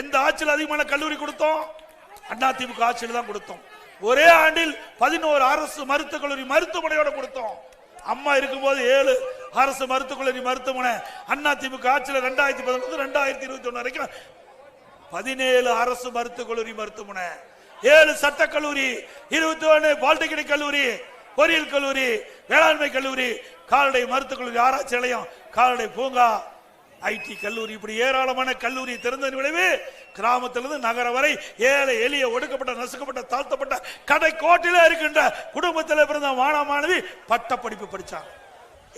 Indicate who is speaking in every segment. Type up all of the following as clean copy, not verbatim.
Speaker 1: எந்த ஆட்சியில் அதிகமான கல்லூரி கொடுத்தோம்? அதிமுக ஆட்சியில் தான் கொடுத்தோம். ஒரே ஆண்டில் 11 அரசு மருத்துவக் கல்லூரி மருத்துவமனையோட கொடுத்தோம். அம்மா இருக்கும்போது 7 அரசு மருத்துவக் கல்லூரி மருத்துவமனை. அதிமுக ஆட்சியில் 2019 2021 வரைக்கும் 17 அரசு மருத்துவக் கல்லூரி மருத்துவமனை, 7 சட்டக்கல்லூரி, 21 பாலிடெக்னிக் கல்லூரி, பொறியியல் கல்லூரி, வேளாண்மை கல்லூரி, கால்நடை மருத்துவக் கல்லூரி, ஆராய்ச்சி நிலையம், கால்நடை பூங்கா, ஐடி கல்லூரி, இப்படி ஏராளமான கல்லூரி திறந்த விளைவு கிராமத்திலிருந்து நகர வரை ஏழை எளிய ஒடுக்கப்பட்ட நசுக்கப்பட்ட தாழ்த்தப்பட்ட கடை கோட்டிலே இருக்கின்ற குடும்பத்தில் பிறந்த மாணவி பட்ட படிப்பு படிச்சாங்க.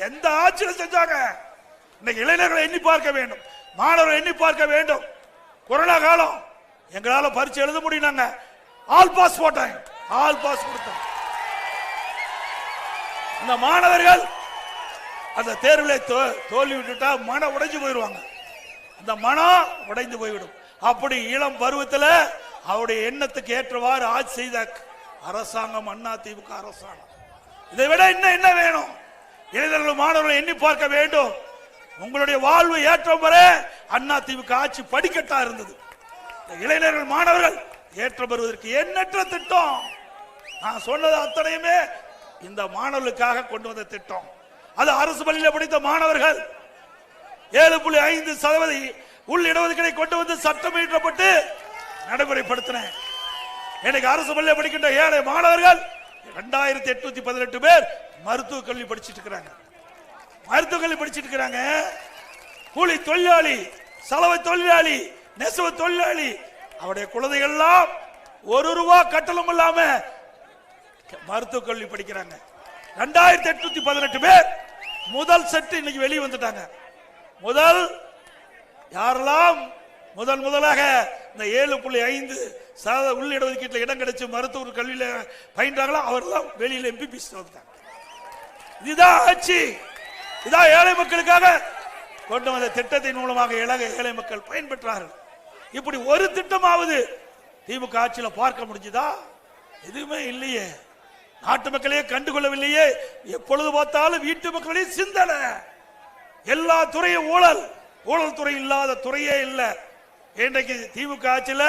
Speaker 1: எந்த ஆட்சியில் செஞ்சாங்க? இன்னைக்கு இளைஞர்களை எண்ணி பார்க்க வேண்டும், மாணவர்களை எண்ணி பார்க்க வேண்டும். கொரோனா காலம் எங்களால பரீட்சை எழுத முடியும். ஆல் பாஸ் போட்டாங்க, ஆல் பாஸ் கொடுத்தோம். இந்த மாணவர்கள் அந்த தேர்வில் தோல்வி விட்டுட்டா மனம் உடைஞ்சு போயிடுவாங்க. அந்த மனம் உடைந்து போய்விடும். அப்படி இளம் பருவத்தில் அவருடைய எண்ணத்துக்கு ஏற்றவாறு ஆட்சி செய்த அரசாங்கம் அதிமுக அரசாங்கம். இதை விட இன்னும் என்ன வேணும்? இளைஞர்கள் மாணவர்களை எண்ணி பார்க்க வேண்டும். உங்களுடைய வாழ்வு ஏற்றம் வர அதிமுக ஆட்சி படிக்கட்டா இருந்தது. இளைஞர்கள் மாணவர்கள் ஏற்றம் பெறுவதற்கு எண்ணற்ற திட்டம். நான் சொன்னது அத்தனையுமே இந்த மாணவர்களுக்காக கொண்டு வந்த திட்டம். அது அரசு பள்ளியில் படித்த மாணவர்கள் 7.5% உள் இடஒதுக்கீடை கொண்டு வந்து சட்டம் இயற்றப்பட்டு நடைமுறைப்படுத்தின. எனக்கு அரசு பள்ளியில் படிக்கின்ற ஏழை மாணவர்கள் 2818 பேர் மருத்துவக் கல்வி படிச்சுட்டு இருக்கிறாங்க. மருத்துவக் கல்வி படிச்சுட்டு இருக்கிறாங்க. கூலி தொழிலாளி, சலவை தொழிலாளி, நெசவு தொழிலாளி, அவருடைய குழந்தைகள் எல்லாம் ₹1 கட்டணம் இல்லாம மருத்துவக் கல்வி படிக்கிறாங்க. 2818 பேர் முதல் செட்டு இன்னைக்கு வெளியே வந்துட்டாங்க. யாரெல்லாம் முதலாக இந்த 7.5% உள் இடஒதுக்கீட்டில் இடம் கிடைச்சு மருத்துவ கல்வியில பயின்றாங்களோ அவரெல்லாம் வெளியில எம்பிபிஎஸ் வந்துட்டாங்க. இதுதான் ஆட்சி. இதான் ஏழை மக்களுக்காக கொண்டு வந்த திட்டத்தின் மூலமாக ஏழை மக்கள் பயன்பெற்றார்கள். இப்படி ஒரு திட்டமாவது திமுக ஆட்சியில் பார்க்க முடிஞ்சுதா? எதுவுமே இல்லையே. நாட்டு மக்களையே கண்டுகொள்ளவில்லையே. எப்பொழுது பார்த்தாலும் வீட்டு மக்களே சிந்தனை. எல்லா துறையும் ஊழல், ஊழல் துறை இல்லாத துறையே இல்லை. இன்றைக்கு திமுக ஆட்சியில்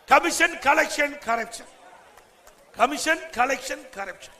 Speaker 1: commission collection corruption, commission collection corruption.